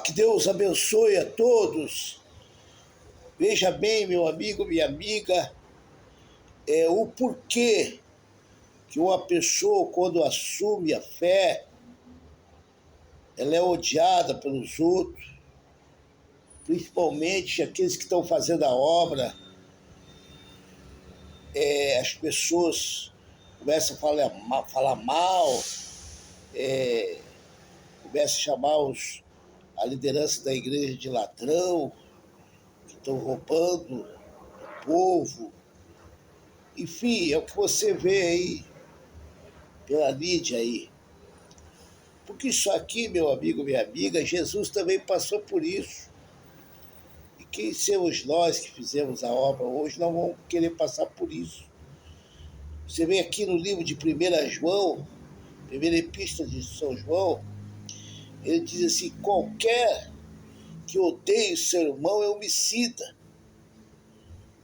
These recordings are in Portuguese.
Que Deus abençoe a todos. Veja bem, meu amigo, minha amiga, o porquê que uma pessoa, quando assume a fé, ela é odiada pelos outros, principalmente aqueles que estão fazendo a obra. As pessoas começam a falar mal, começam a chamar a liderança da igreja de ladrão, que estão roubando o povo. Enfim, é o que você vê aí, pela mídia aí. Porque isso aqui, meu amigo, minha amiga, Jesus também passou por isso. E quem somos nós que fizemos a obra hoje não vamos querer passar por isso. Você vê aqui no livro de 1 João, primeira epístola de São João, ele diz assim: qualquer que odeie seu irmão é homicida.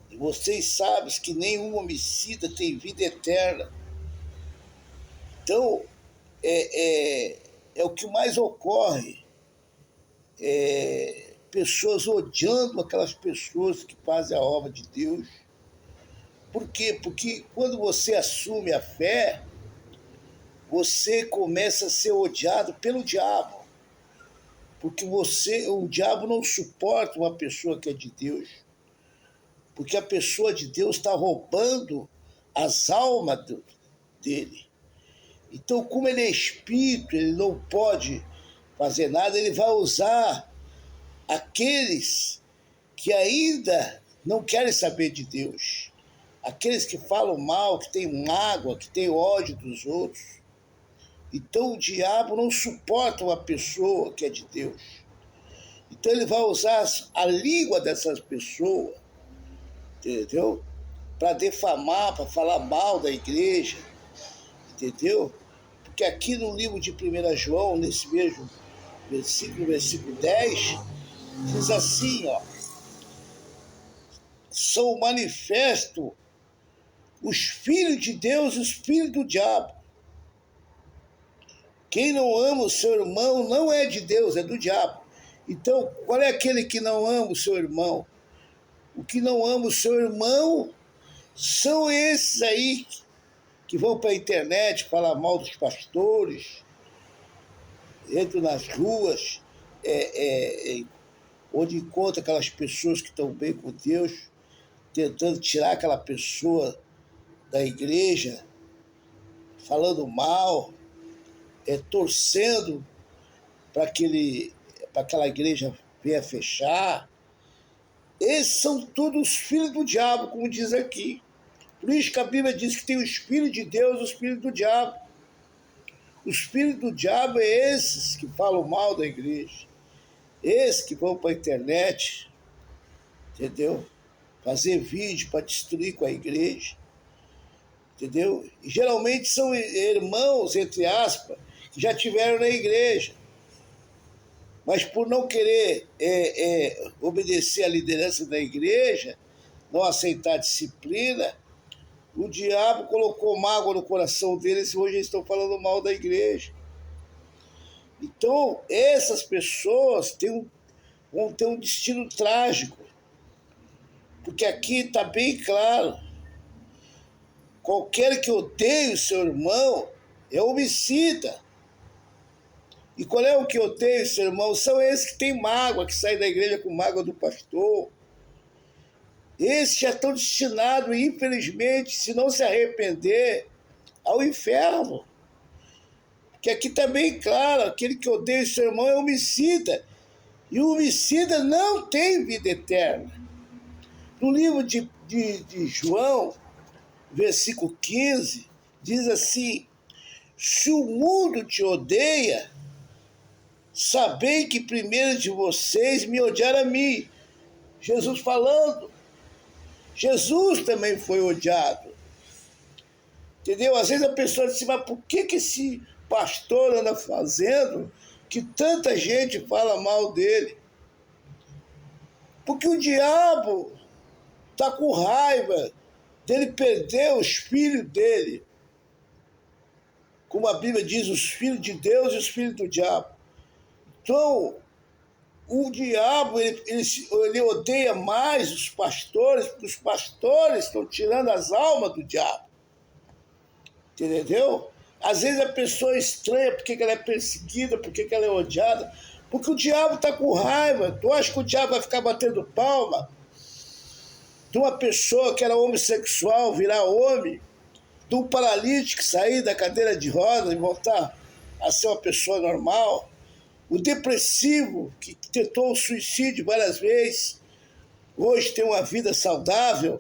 E vocês sabem que nenhum homicida tem vida eterna. Então, é o que mais ocorre. Pessoas odiando aquelas pessoas que fazem a obra de Deus. Por quê? Porque quando você assume a fé, você começa a ser odiado pelo diabo. Porque o diabo não suporta uma pessoa que é de Deus. Porque a pessoa de Deus está roubando as almas dele. Então, como ele é espírito, ele não pode fazer nada, ele vai usar aqueles que ainda não querem saber de Deus, aqueles que falam mal, que têm mágoa, que têm ódio dos outros. Então o diabo não suporta uma pessoa que é de Deus. Então ele vai usar a língua dessas pessoas, entendeu? Para defamar, para falar mal da igreja, entendeu? Porque aqui no livro de 1 João, nesse mesmo versículo 10, diz assim, ó: são manifestos os filhos de Deus e os filhos do diabo. Quem não ama o seu irmão não é de Deus, é do diabo. Então, qual é aquele que não ama o seu irmão? O que não ama o seu irmão são esses aí que vão para a internet falar mal dos pastores, entram nas ruas, onde encontra aquelas pessoas que estão bem com Deus, tentando tirar aquela pessoa da igreja, falando mal, torcendo para aquela igreja venha fechar. Esses são todos os filhos do diabo, como diz aqui. Por isso que a Bíblia diz que tem o Espírito de Deus e o Espírito do diabo. O Espírito do diabo é esses que falam mal da igreja, esses que vão para a internet, entendeu? Fazer vídeo para destruir com a igreja, entendeu? E geralmente são irmãos, entre aspas, que já tiveram na igreja, mas por não querer obedecer à liderança da igreja, não aceitar a disciplina, o diabo colocou mágoa no coração deles e hoje eles estão falando mal da igreja. Então, essas pessoas vão ter um destino trágico, porque aqui está bem claro: qualquer que odeie o seu irmão é homicida. E qual é o que odeia o seu irmão? São esses que têm mágoa, que saem da igreja com mágoa do pastor. Esses já estão destinados, infelizmente, se não se arrepender, ao inferno. Porque aqui está bem claro: aquele que odeia o seu irmão é homicida. E o homicida não tem vida eterna. No livro de João, versículo 15, diz assim: se o mundo te odeia, sabei que primeiro de vocês me odiaram a mim. Jesus falando. Jesus também foi odiado. Entendeu? Às vezes a pessoa diz assim: mas por que esse pastor anda fazendo que tanta gente fala mal dele? Porque o diabo está com raiva dele perder os filhos dele. Como a Bíblia diz, os filhos de Deus e os filhos do diabo. Então, O diabo, ele odeia mais os pastores, porque os pastores estão tirando as almas do diabo. Entendeu? Às vezes a pessoa é estranha porque ela é perseguida, porque ela é odiada, porque o diabo está com raiva. Tu acha que o diabo vai ficar batendo palma de uma pessoa que era homossexual virar homem, de um paralítico sair da cadeira de rodas e voltar a ser uma pessoa normal? O depressivo, que tentou o suicídio várias vezes, hoje tem uma vida saudável,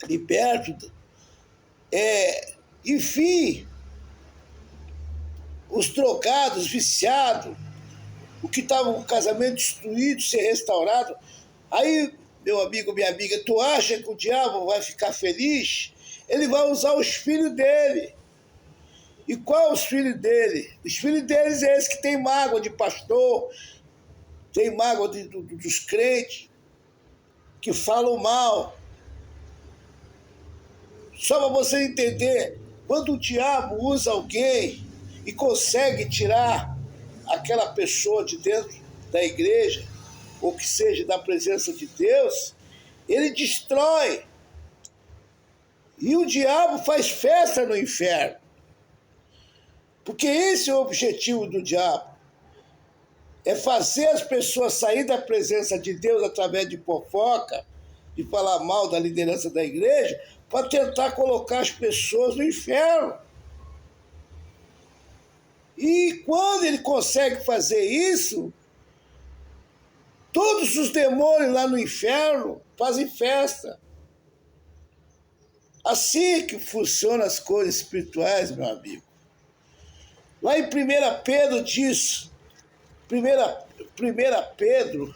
liberto. Enfim, os drogados, viciados, o que estava com o casamento destruído, ser restaurado. Aí, meu amigo, minha amiga, tu acha que o diabo vai ficar feliz? Ele vai usar os filhos dele. E qual os filhos dele? Os filhos deles é esse que tem mágoa de pastor, tem mágoa dos crentes, que falam mal. Só para você entender, quando o diabo usa alguém e consegue tirar aquela pessoa de dentro da igreja, ou que seja da presença de Deus, ele destrói. E o diabo faz festa no inferno. Porque esse é o objetivo do diabo. É fazer as pessoas sair da presença de Deus através de fofoca, de falar mal da liderança da igreja, para tentar colocar as pessoas no inferno. E quando ele consegue fazer isso, todos os demônios lá no inferno fazem festa. Assim que funcionam as coisas espirituais, meu amigo. Lá em 1 Pedro diz, 1 Pedro,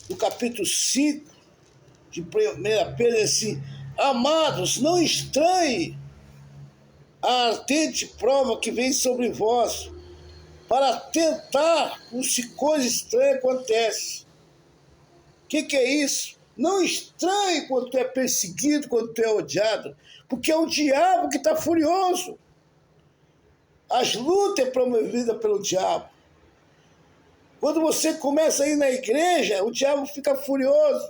no capítulo 5 de 1 Pedro, é assim: amados, não estranhe a ardente prova que vem sobre vós, para tentar se coisa estranha acontece. O que é isso? Não estranhe quando tu é perseguido, quando tu é odiado, porque é o diabo que está furioso. As lutas é promovida pelo diabo. Quando você começa a ir na igreja, o diabo fica furioso.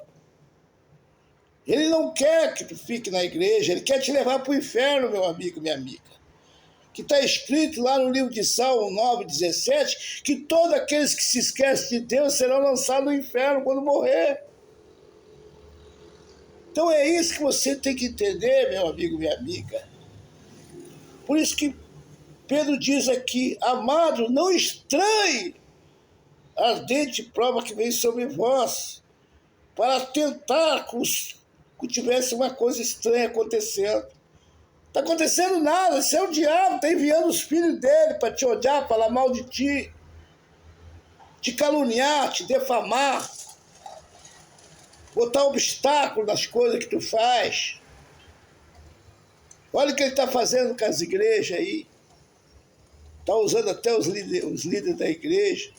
Ele não quer que tu fique na igreja, ele quer te levar para o inferno, meu amigo, minha amiga. Que está escrito lá no livro de Salmo 9:17, que todos aqueles que se esquecem de Deus serão lançados no inferno quando morrer. Então é isso que você tem que entender, meu amigo, minha amiga. Por isso que Pedro diz aqui: amado, não estranhe a ardente prova que vem sobre vós, para tentar que tivesse uma coisa estranha acontecendo. Está acontecendo nada, isso é o diabo, está enviando os filhos dele para te odiar, falar mal de ti, te caluniar, te defamar, botar obstáculo nas coisas que tu faz. Olha o que ele está fazendo com as igrejas aí. Está usando até os líderes da igreja.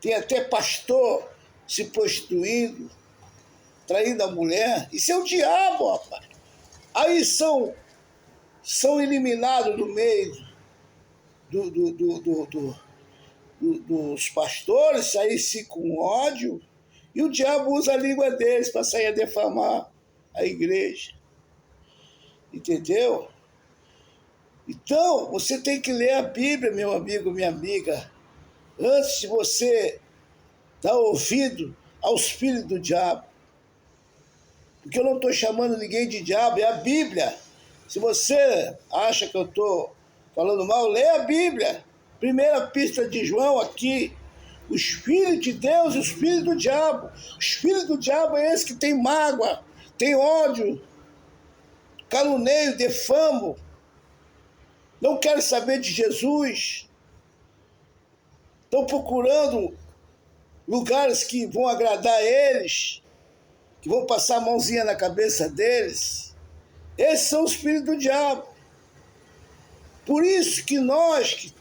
Tem até pastor se prostituindo, traindo a mulher. Isso é o diabo, rapaz. Aí são eliminados do meio dos pastores, sair-se com ódio, e o diabo usa a língua deles para sair a defamar a igreja. Entendeu? Então, você tem que ler a Bíblia, meu amigo, minha amiga, antes de você dar ouvido aos filhos do diabo. Porque eu não estou chamando ninguém de diabo, é a Bíblia. Se você acha que eu estou falando mal, lê a Bíblia. Primeira epístola de João aqui. Os filhos de Deus e os filhos do diabo. Os filhos do diabo é esse que tem mágoa, tem ódio, caluneio, defamo, não querem saber de Jesus. Estão procurando lugares que vão agradar a eles, que vão passar a mãozinha na cabeça deles. Esses são os filhos do diabo. Por isso que nós,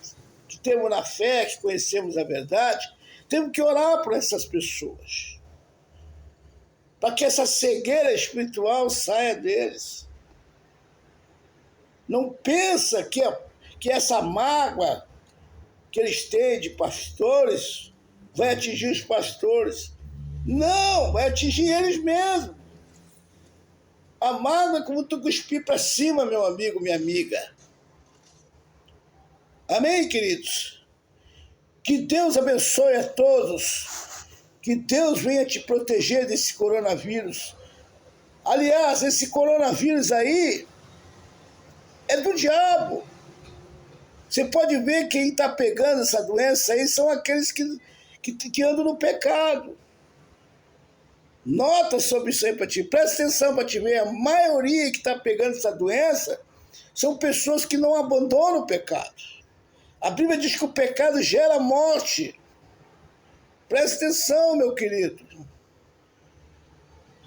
que temos na fé, que conhecemos a verdade, temos que orar por essas pessoas, para que essa cegueira espiritual saia deles. Não pensa que essa mágoa que eles têm de pastores vai atingir os pastores. Não, vai atingir eles mesmos. A mágoa é como tu cuspir para cima, meu amigo, minha amiga. Amém, queridos? Que Deus abençoe a todos. Que Deus venha te proteger desse coronavírus. Aliás, esse coronavírus aí é do diabo. Você pode ver quem está pegando essa doença aí são aqueles que andam no pecado. Nota sobre isso aí para ti. Presta atenção para te ver. A maioria que está pegando essa doença são pessoas que não abandonam o pecado. A Bíblia diz que o pecado gera morte. Presta atenção, meu querido.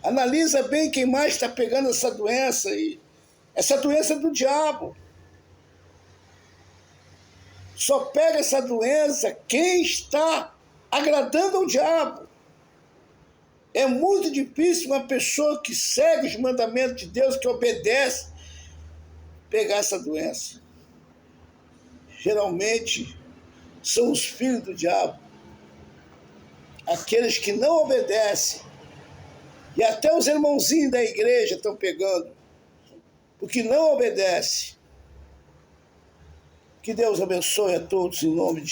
Analisa bem quem mais está pegando essa doença aí. Essa doença é do diabo. Só pega essa doença quem está agradando ao diabo. É muito difícil uma pessoa que segue os mandamentos de Deus, que obedece, pegar essa doença. Geralmente são os filhos do diabo. Aqueles que não obedecem. E até os irmãozinhos da igreja estão pegando. Porque não obedecem. Que Deus abençoe a todos em nome de